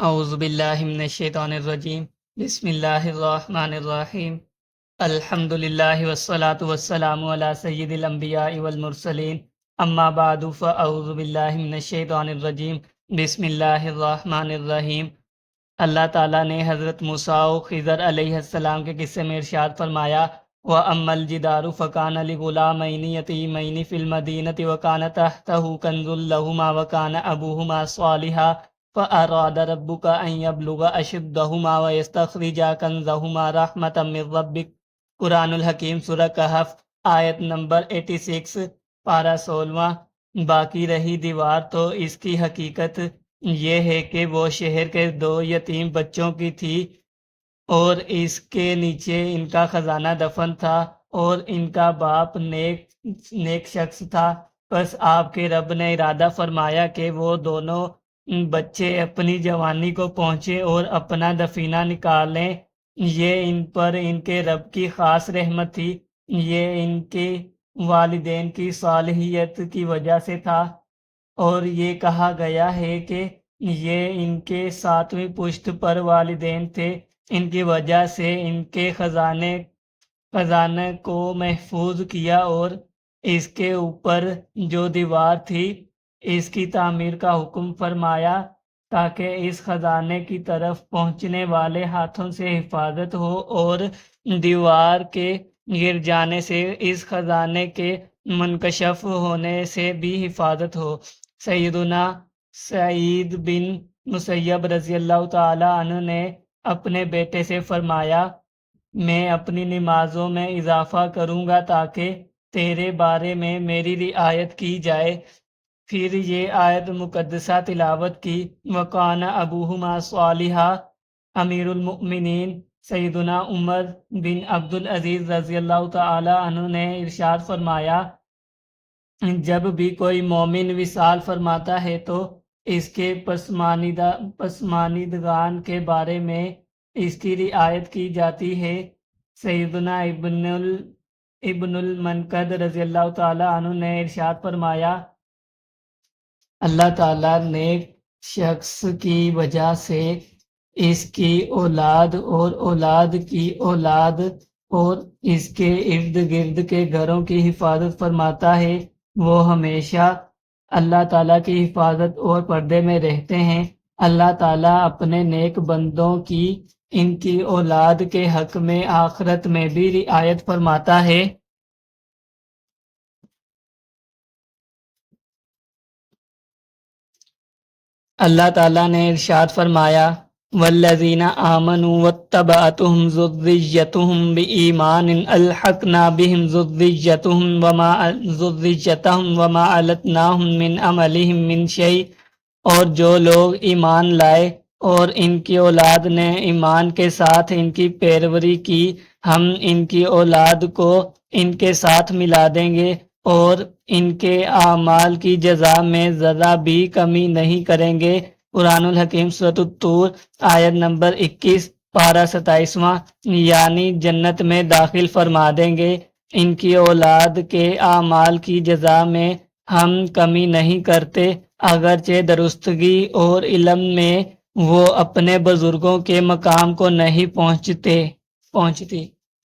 اعوذ باللہ من الشیطان الرجیم بسم اللہ الرحمن الرحیم الحمد للہ والصلاة والسلام علی سید الانبیاء والمرسلین اما بعد فاعوذ باللہ من الشیطان الرجیم بسم اللہ الرحمن الرحیم۔ اللہ تعالیٰ نے حضرت موسیٰ و خضر علیہ السلام کے قصے میں ارشاد فرمایا وَأَمَّا الْجِدَارُ فَكَانَ لِغُلَامَيْنِ يَتِيمَيْنِ فِي الْمَدِينَةِ وَكَانَ تَحْتَهُ كَنْزٌ لَهُمَا وَكَانَ أَبُوهُمَا صَالِحًا فَأَرَادَ رَبُّكَ أَن يَبْلُغَا أَشُدَّهُمَا وَيَسْتَخْرِجَا كَنزَهُمَا رَحْمَةً مِّن رَّبِّكَ۔ قرآن الحکیم سورہ کہف آیت نمبر 86 پارہ 16۔ باقی رہی دیوار تو اس کی حقیقت یہ ہے کہ وہ شہر کے 2 یتیم بچوں کی تھی اور اس کے نیچے ان کا خزانہ دفن تھا اور ان کا باپ نیک شخص تھا۔ بس آپ کے رب نے ارادہ فرمایا کہ وہ دونوں بچے اپنی جوانی کو پہنچے اور اپنا دفینہ نکالیں۔ یہ ان پر ان کے رب کی خاص رحمت تھی، یہ ان کے والدین کی صالحیت کی وجہ سے تھا، اور یہ کہا گیا ہے کہ یہ ان کے 7ویں پشت پر والدین تھے۔ ان کی وجہ سے ان کے خزانے کو محفوظ کیا اور اس کے اوپر جو دیوار تھی اس کی تعمیر کا حکم فرمایا تاکہ اس خزانے کی طرف پہنچنے والے ہاتھوں سے حفاظت ہو اور دیوار کے گر جانے سے اس خزانے کے منکشف ہونے سے بھی حفاظت ہو۔ سیدنا سعید بن مسیب رضی اللہ تعالی عنہ نے اپنے بیٹے سے فرمایا میں اپنی نمازوں میں اضافہ کروں گا تاکہ تیرے بارے میں میری رعایت کی جائے۔ پھر یہ آیت مقدسہ تلاوت کی وَقَانَ أَبُوهُمَا صَالِحًا۔ امیر المؤمنین سیدنا عمر بن عبد العزیز رضی اللہ تعالی عنہ نے ارشاد فرمایا جب بھی کوئی مومن وصال فرماتا ہے تو اس کے پسماندگان کے بارے میں اس کی رعایت کی جاتی ہے۔ سیدنا ابن المنکد رضی اللہ تعالی عنہ نے ارشاد فرمایا اللہ تعالیٰ نیک شخص کی وجہ سے اس کی اولاد اور اولاد کی اولاد اور اس کے ارد گرد کے گھروں کی حفاظت فرماتا ہے۔ وہ ہمیشہ اللہ تعالیٰ کی حفاظت اور پردے میں رہتے ہیں۔ اللہ تعالیٰ اپنے نیک بندوں کی ان کی اولاد کے حق میں آخرت میں بھی رعایت فرماتا ہے۔ اللہ تعالیٰ نے ارشاد فرمایا والذین آمنوا واتبعتهم ذریتهم بإیمان الحقنا بهم ذریتهم وما علتناهم من عملهم من شیء۔ اور جو لوگ ایمان لائے اور ان کی اولاد نے ایمان کے ساتھ ان کی پیروی کی ہم ان کی اولاد کو ان کے ساتھ ملا دیں گے اور ان کے اعمال کی جزا میں ذرا بھی کمی نہیں کریں گے۔ قرآن الحکیم سورۃ الطور آیت نمبر 21 پارہ 27۔ یعنی جنت میں داخل فرما دیں گے۔ ان کی اولاد کے اعمال کی جزا میں ہم کمی نہیں کرتے، اگرچہ درستگی اور علم میں وہ اپنے بزرگوں کے مقام کو نہیں پہنچتی۔